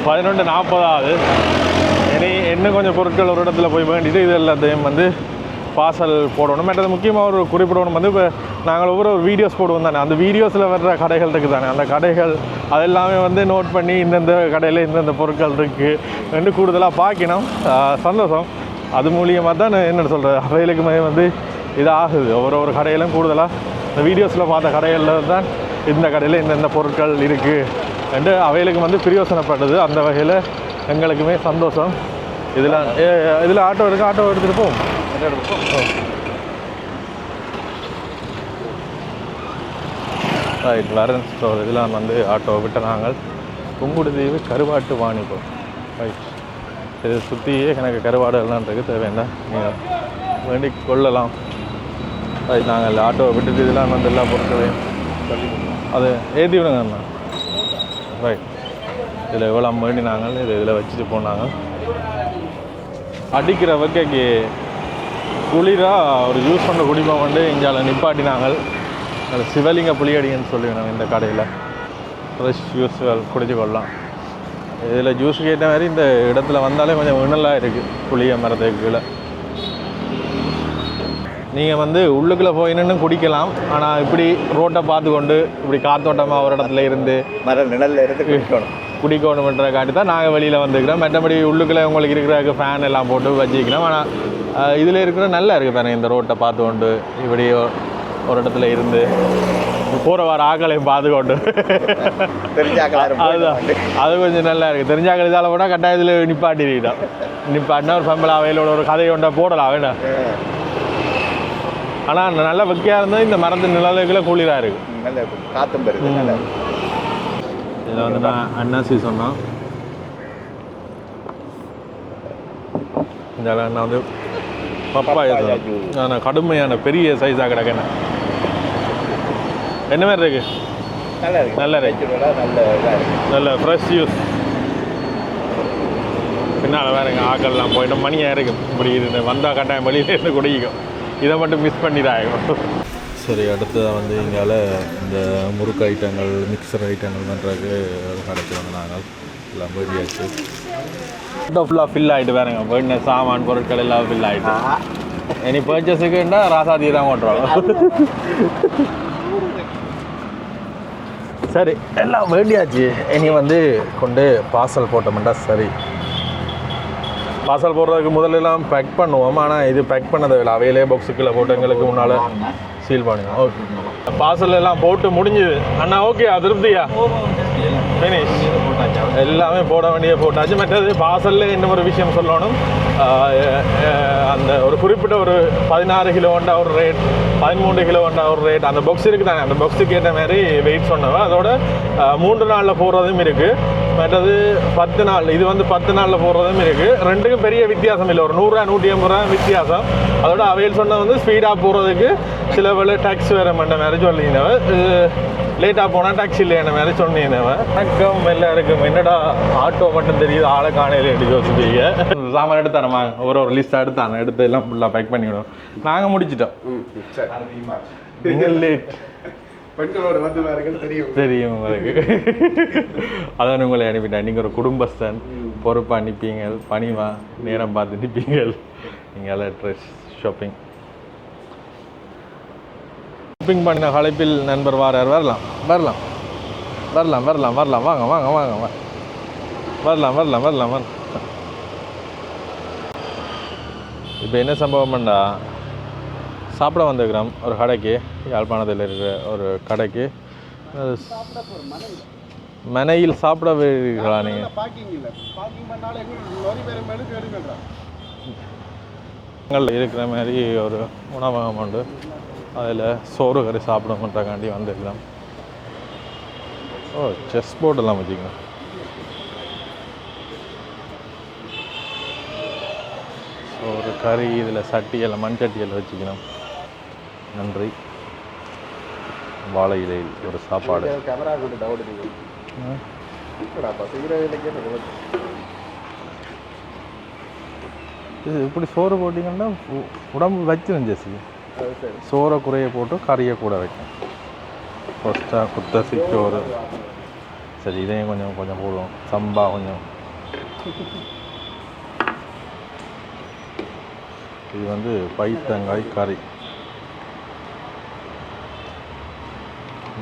11:40 இனி இன்னும் கொஞ்சம் பொருட்கள் ஒரு இடத்துல போய் வேண்டிட்டு இது எல்லாத்தையும் வந்து பார்சல் போடணும். மற்றது முக்கியமாக ஒரு குறிப்பிடணும் வந்து இப்போ நாங்கள் ஒவ்வொரு வீடியோஸ் போடுவோம் தானே, அந்த வீடியோஸில் வர்ற கடைகள் இருக்குது தானே, அந்த கடைகள் அதெல்லாமே வந்து நோட் பண்ணி இந்தந்த கடையில் இந்தந்த பொருட்கள் இருக்குது ரெண்டு கூடுதலாக பார்க்கணும். சந்தோஷம். அது மூலியமாக தான் என்னென்னு சொல்கிறது, அவைகளுக்குமே வந்து இது ஆகுது. ஒவ்வொரு கடையிலும் கூடுதலாக இந்த வீடியோஸில் பார்த்த கடைகளில் தான் இந்த கடையில் இந்தந்த பொருட்கள் இருக்குது ரெண்டு அவைகளுக்கு வந்து பிரயோசனப்படுது. அந்த வகையில் எங்களுக்குமே சந்தோஷம். இதில் ஆட்டோ இருக்குது, ஆட்டோ எடுத்துகிட்டு போவோம். ரைட், வரேன். ஸோ இதெல்லாம் வந்து ஆட்டோவை விட்டு நாங்கள் புங்குடுதீவு கருவாட்டு வாணிபம். ரைட், இதை சுற்றியே எனக்கு கருவாடு எல்லாம் இருக்குது. தேவையான நீங்கள் வேண்டி கொள்ளலாம். ரைட், நாங்கள் ஆட்டோவை விட்டுட்டு இதெல்லாம் வந்து எல்லா பொருட்களையும் அது ஏற்றி விடுங்க அண்ணா. ரைட், இதில் எவ்வளோ வேண்டி நாங்கள் இதில் வச்சுட்டு போனாங்க. அடிக்கிற வகைக்கு குளிராக ஒரு யூஸ் பண்ண குடிப்பம் வந்து இங்கே நிப்பாட்டினாங்கள். அது சிவலிங்க புளியடின்னு சொல்லிவிடும். இந்த கடையில் ஃப்ரெஷ் யூஸ்கள் குடிச்சு கொள்ளலாம். இதில் ஜூஸுக்கு ஏற்ற மாதிரி இந்த இடத்துல வந்தாலே கொஞ்சம் இணலாக இருக்குது புளிய மரத்துக்கு கீழே. நீங்கள் வந்து உள்ளுக்குள்ளே போய் நின்று குடிக்கலாம். ஆனால் இப்படி ரோட்டை பார்த்து கொண்டு இப்படி காத்தோட்டமாக ஒரு இடத்துல இருந்து மர நிழல்ல இருந்து குடிக்கணுன்ற காட்டி தான் நாங்கள் வெளியில் வந்துக்கிறோம். மற்றபடி உள்ளுக்குள்ளே உங்களுக்கு இருக்கிற ஃபேன் எல்லாம் போட்டு வச்சுக்கிறோம். ஆனால் இதில் இருக்கிற நல்லா இருக்குது பாருங்க, இந்த ரோட்டை பார்த்து கொண்டு இப்படி ஒரு இடத்துல இருந்து போகிற வார ஆக்களையும் பார்த்து கொண்டு அதுதான் அது கொஞ்சம் நல்லா இருக்குது. தெரிஞ்சாக்கள் இதால் போனால் கட்டாயத்தில் நிப்பாட்டிக்கிட்டோம். நிப்பாட்டினா ஒரு ஃபம்பளை அவையிலோட ஒரு கதையை ஒன்றை போடலாம் வேண்டாம். ஆனால் நல்ல வெக்கையாக இருந்தால் இந்த மரத்து நிழலுக்குள்ள குளிராக இருக்குது. நல்ல காத்தும் பெறுது. நல்லா இதில் வந்து நான் அன்னாசி சொன்னோம். இந்த நான் வந்து பப்பாயா நான் கடுமையான பெரிய சைஸாக கிடக்கேன். என்ன மாதிரி இருக்கு? நல்லா இருக்கு. நல்லா இருக்கு. நல்ல இதாக இருக்கு. நல்ல ஃப்ரெஷ் ஜூஸ். பின்னால் வேறுங்க ஆக்கள்லாம் போயிட்டு மணியாக இருக்கும். இப்படி இருந்து வந்தால் கட்டாயம் வெளியிலேருந்து குடிக்கும். இதை மட்டும் மிஸ் பண்ணிடாகும். சரி, அடுத்ததாக வந்து இங்கால இந்த முறுக்கு ஐட்டங்கள், மிக்சர் ஐட்டங்கள் பண்ணுறதுக்கு கடைச்சி வந்து நாங்கள் எல்லாம் போயிடுச்சு. ஃபுல்லாக ஃபில் ஆகிட்டு வேறுங்க. போயிட்டு சாமான் பொருட்கள் எல்லாம் ஃபில் ஆகிட்டு இனி பர்ச்சேஸுக்குன்னா ராசாதி தான் ஓட்டுறோம். சரி, எல்லாம் வேண்டியாச்சு. இனி வந்து கொண்டு பார்சல் போட்டோம்டா. சரி, பார்சல் போடுறதுக்கு முதல்லலாம் பேக் பண்ணுவோம். ஆனால் இது பேக் பண்ணதை இல்லை, அவையிலே பாக்ஸுக்குள்ளே போட்டு எங்களுக்கு முன்னால் சீல் பண்ணுவோம். ஓகே, பார்சல் எல்லாம் போட்டு முடிஞ்சுது. அண்ணா ஓகே, திருப்தியா? ஃபினிஷ், எல்லாமே போட வேண்டிய போட்டாச்சு. மற்றது பார்சலில் இன்னும் ஒரு விஷயம் சொல்லணும். அந்த ஒரு குறிப்பிட்ட ஒரு 16 கிலோண்டா ஒரு ரேட், 13 கிலோண்டா ஒரு ரேட். அந்த பாக்ஸ் இருக்குது தானே, அந்த பாக்ஸுக்கு ஏற்ற மாதிரி வெயிட் சொன்னவன். அதோட 3 நாளில் போடுறதும் இருக்குது. மற்றது 10 நாள், இது வந்து 10 நாளில் போடுறதும் இருக்குது. ரெண்டுக்கும் பெரிய வித்தியாசம் இல்லை, ஒரு 100 ரூபா 150 ரூபா வித்தியாசம். அதோட அவையில் சொன்ன வந்து ஸ்பீடாக போகிறதுக்கு சில வேலை டேக்ஸ் வேறு பண்ண மாதிரி சொல்லினவன், லேட்டாக போனால் டாக்ஸி இல்லையான மாதிரி சொன்னேன். வணக்கம் எல்லாருக்கும். என்னடா ஆட்டோ மட்டும் தெரியுது, ஆளை காணையில் எடுத்து வச்சுட்டீங்க. சாமான் எடுத்தானம்மா, ஒரு லிஸ்ட் எடுத்தானே, எடுத்து எல்லாம் ஃபுல்லாக பேக் பண்ணிவிடும். நாங்கள் முடிச்சிட்டோம். நீங்கள் லேட் பெண்களோட வந்து தெரியும் தெரியும் உங்களுக்கு. அதான் உங்களை அனுப்பிட்டேன். நீங்கள் ஒரு குடும்பஸ்தன், பொறுப்பாக நிற்பீங்க, பணிவா நேரம் பார்த்து நிற்பீங்க. நீங்கள் ட்ரெஸ் ஷாப்பிங் பண்ணின களைப்பில் நண்பர் வரலாம் வரலாம் வரலாம் வரலாம் வரலாம் வரலாம் வாங்க வாங்க வாங்க வரலாம் வரலாம் வரலாம் வரலாம். இப்போ என்ன சம்பவம்டா, சாப்பிட வந்துக்கிறோம் ஒரு கடைக்கு, யாழ்ப்பாணத்தில் இருக்கிற ஒரு கடைக்கு. மனையில் சாப்பிட வீடுகளா நீங்கள்? இருக்கிற மாதிரி ஒரு உணவகம் உண்டு, அதில் சோறு கறி சாப்பிடணுன்றக்காண்டி வந்துருக்கலாம். ஓ, செஸ் போர்டெல்லாம் வச்சுக்கணும். சோறு கறி இதில் சட்டியெல்லாம் மண் சட்டியெல்லாம் வச்சுக்கணும். நன்றி. வாழை இலையில் ஒரு சாப்பாடு. இது இப்படி சோறு போட்டிங்கன்னா உடம்பு வச்சிடும் ஜெசி. சோறை குறைய போட்டு கறியை கூட வைக்கும். ஃபஸ்ட்டாக குத்தசி சோறு. சரி, இதையும் கொஞ்சம் கொஞ்சம் போடுவோம். சம்பா கொஞ்சம். இது வந்து பைத்தங்காய் கறி.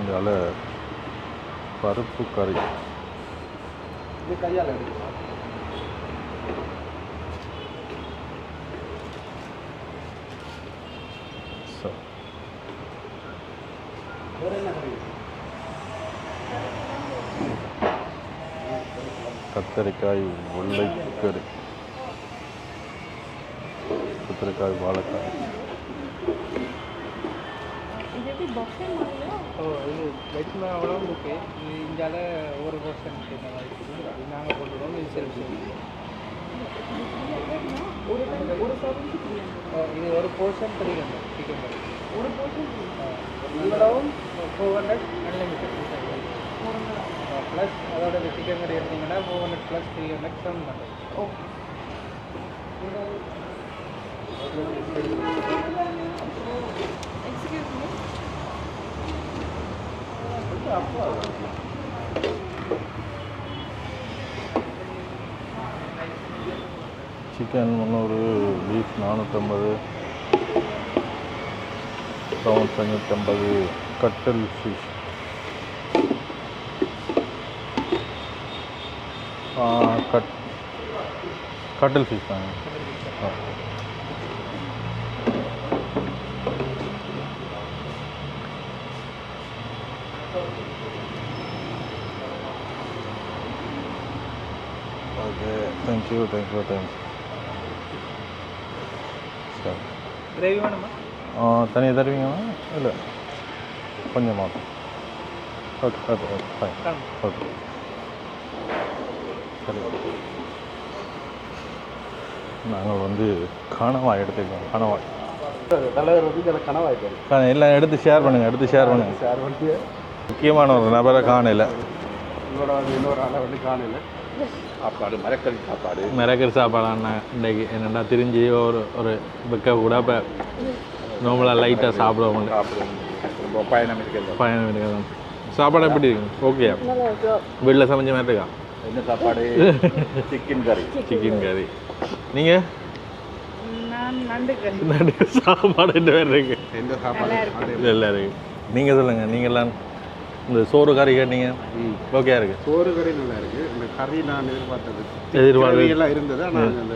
இதால் பருப்பு கறி. கத்தரிக்காய் வெள்ளைக்கறி, கத்திரிக்காய் வாழைக்காய். இது வெஜ்மா அவ்வளோ ஓகே. இது இந்தியாவில் ஒவ்வொரு போர்ஷன் நாங்கள் போட்டுருவோம். இது செல்ஃப் இது ஒரு போர்ஷன் 300 சிக்கன் கறி. ஒரு போர்ஷன் இவ்வளவும் 400 அன்லிமிட்டட் ப்ளஸ் அதோட சிக்கன் கறி எடுத்தீங்கன்னா 400 plus 300 700. Okay. Chicken 300, beef 450, prawn 550, கட்டல் ஃபிஷ் கட்டல் ஃபிஷ் தாங்க. Okay, thank you. சரி, கிரேவி வேணுமா? தனியாக தருவீங்களா? இல்லை, கொஞ்சம் மாட்டோம். Okay, fine. ஓகே, சரி. நாங்கள் வந்து கணவாய் எடுத்துக்கலாம். கணவாய் தலைவர் வந்து எனக்கு கனவாயிட்டாரு. எல்லாம் எடுத்து ஷேர் பண்ணுங்கள். ஷேர் பண்ணி முக்கியமான ஒரு நபரை காணல. உங்களோட வந்து இன்னொரு ஆளை வந்து காணல. சாப்பாடு மிரக்கறி சாப்பாடாண்ணா இன்றைக்கு என்னென்னா திரிஞ்சு ஒரு வெக்க கூட இப்போ நார்மலாக லைட்டாக சாப்பிடுவோம். ரொம்ப பயணம் இருக்காது. சாப்பாடு எப்படி இருக்கு? ஓகே, வீட்டில் சமைச்ச மாதிரி இருக்கா? என்ன சாப்பாடு? சிக்கன் கறி. நீங்கள் நண்டு சாப்பாடு என்ன பேர் இருக்கு? எந்த சாப்பாடு நல்லா இருக்கு. நீங்கள் சொல்லுங்கள், நீங்கள்லாம் இந்த சோறு கறி கேட்டீங்க, ஓகே இருக்குது. சோறு கறி நல்லா இருக்குது. இந்த கறி நான் எதிர்பார்த்தது எல்லாம் இருந்தது. ஆனால் அந்த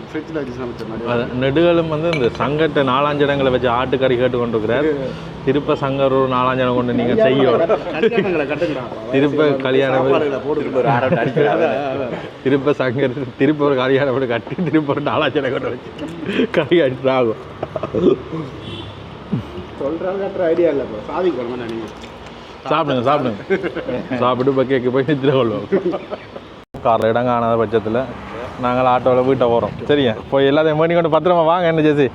ஃப்ரிட்ஜில் வச்சு சமைச்ச மாதிரி நெடுகளும் வந்து இந்த சங்கத்தை 4-5 இடங்களை வச்சு ஆட்டுக்கறி கேட்டு கொண்டிருக்கிறார். திருப்ப சங்கர் ஒரு 4-5 இடம் கொண்டு நீங்கள் செய்யணும். திருப்ப கல்யாணம் திருப்ப சங்கர் திருப்ப ஒரு கல்யாணம் போட்டு கட்டி திருப்ப ஒரு 4-5 இடம் கொண்டு வச்சு கறி அடிச்சு ஆகும். சொல்கிறாங்க கட்டுற ஐடியா இல்லை. இப்போ சாதிக்கு வரமா நீங்கள் சாப்பிட்டு இப்போ கேட்க போய் நிறுத்திட கொள்வோம். காரில் இடம் காணாத பட்சத்தில் நாங்கள் ஆட்டோவில் வீட்டை போகிறோம். சரியா, போய் எல்லாத்தையும் பண்ணி கொண்டு பத்திரமா வாங்க. என்ன ஜெசி,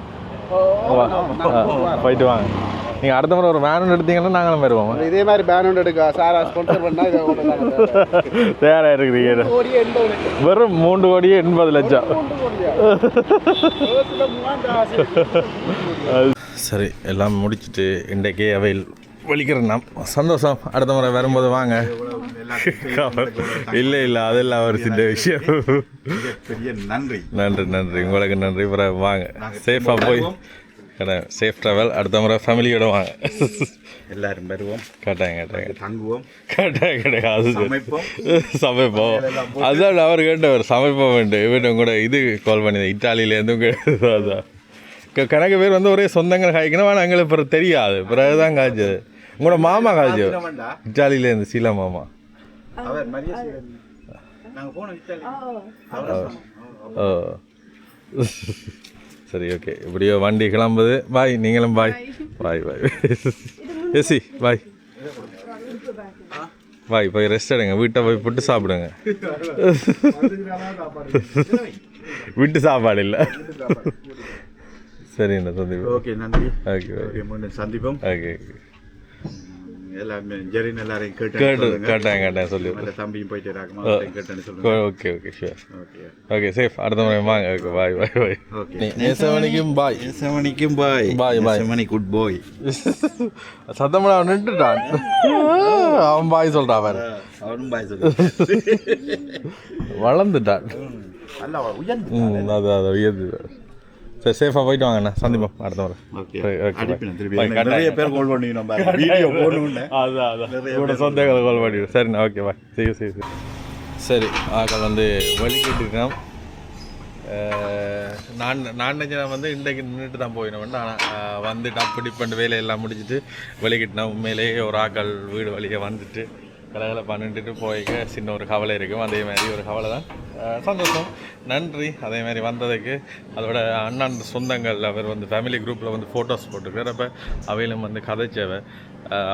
போயிட்டு வாங்க. நீங்கள் அடுத்த முறை ஒரு வேன் எடுத்தீங்கன்னா நாங்களும் வருவோம். இதே மாதிரி பேன் எடுக்க சாரா ஸ்பான்சர் பண்ணால் தயாராக இருக்கிறீங்க. வெறும் 3,80,00,000. சரி, எல்லாம் முடிச்சுட்டு இன்றைக்கே அவையில் வலிக்கிறேன். சந்தோஷம். அடுத்த முறை வரும்போது வாங்க. இல்லை அதெல்லாம் ஒரு சின்ன விஷயம். நன்றி உங்களுக்கு நன்றி. பிறகு வாங்க, சேஃபாக போய் சேஃப் ட்ராவல். அடுத்த முறை ஃபேமிலியோட வாங்க. எல்லாரும் வருவோம். கேட்டாங்க தங்குவோம். அது சமைப்போம். அதுதான் அவர் கேட்டவர், சமைப்போம் வேண்டு கூட இது கால் பண்ணி இட்டாலியிலேருந்து அதான் கணக்கு பேர் வந்து ஒரே சொந்தங்கள் காய்க்கணும். ஆனால் எங்களுக்கு பிறகு தெரியாது. பிறகுதான் காய்ச்சது. உங்களோட மாமா காய்ச்சி இட்டாலியிலேருந்து சீலா மாமா. ஓ சரி, ஓகே. இப்படியோ வண்டி கிளம்புது. பாய், நீங்களும் பாய். ஏசி பாய். போய் ரெஸ்ட் எடுங்க. வீட்டை போய் புட்டு சாப்பிடுங்க. வீட்டு சாப்பாடு இல்லை. சரி, சந்தீப். ஓகே, நன்றி. ஓகே, சந்திப்போம். ஓகே. எல்லாரும் கேட்டேன் சொல்லி தம்பியும் போயிட்டு ஓகே ஷூர். Okay, safe. அடுத்த முறை வாங்க. ஓகே, பாய். நேசமணிக்கும் பாய். குட் பாய். சத்தமிழா நின்றுட்டான். அவன் பாய் சொல்றான் பாரு. அவனும் பாய் சொல்ல வளர்ந்துட்டான். அதான் உயர்ந்து. சரி, சேஃபாக போயிட்டு வாங்கண்ணா. சந்திப்போம் அடுத்த முறை. நிறைய பேர் கால் பண்ணிக்கணும். வீடியோ போடணுன்னு அதான் சொந்தங்களை கால் பண்ணிடுவோம். சரிண்ணா, ஓகே பாய். சரி. சரி, ஆக்கள் வந்து வலிக்கிட்டு இருக்கோம். நான் நினச்சேன் வந்து இன்றைக்கு நின்றுட்டு தான் போயிடணும். ஆனால் வந்துட்டு அப்படி பண்ணிட்டு வேலையெல்லாம் முடிச்சுட்டு வலிக்கிட்டேன். உண்மையிலேயே ஒரு ஆக்கள் வீடு வழியை வந்துட்டு கலகலை பண்ணிட்டு போய்க்க சின்ன ஒரு கவலை இருக்கும். அதே மாதிரி ஒரு கவலை தான். சந்தோஷம், நன்றி. அதே மாதிரி வந்ததுக்கு அதோட அண்ணன் சொந்தங்கள் அவர் வந்து ஃபேமிலி குரூப்பில் வந்து ஃபோட்டோஸ் போட்டுருக்கார். அப்போ அவையிலும் வந்து கதைச்சவை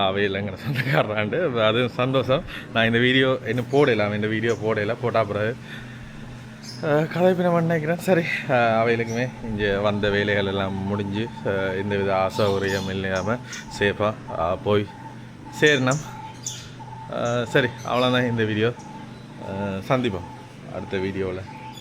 அவையில்ங்கிற சொந்தக்காரராண்டு. அதுவும் சந்தோஷம். நான் இந்த வீடியோ இன்னும் போடலாம். இந்த வீடியோ போட்டால் பிறகு கதைப்பினம் நினைக்கிறேன். சரி, அவைகளுக்குமே இங்கே வந்த வேலைகள் எல்லாம் முடிஞ்சு எந்த வித அசௌகரியம் இல்லாமல் சேஃபாக போய் சேரணும். சரி, அவ்வளோதான் இந்த வீடியோ. சந்திப்போம் அடுத்த வீடியோவில்.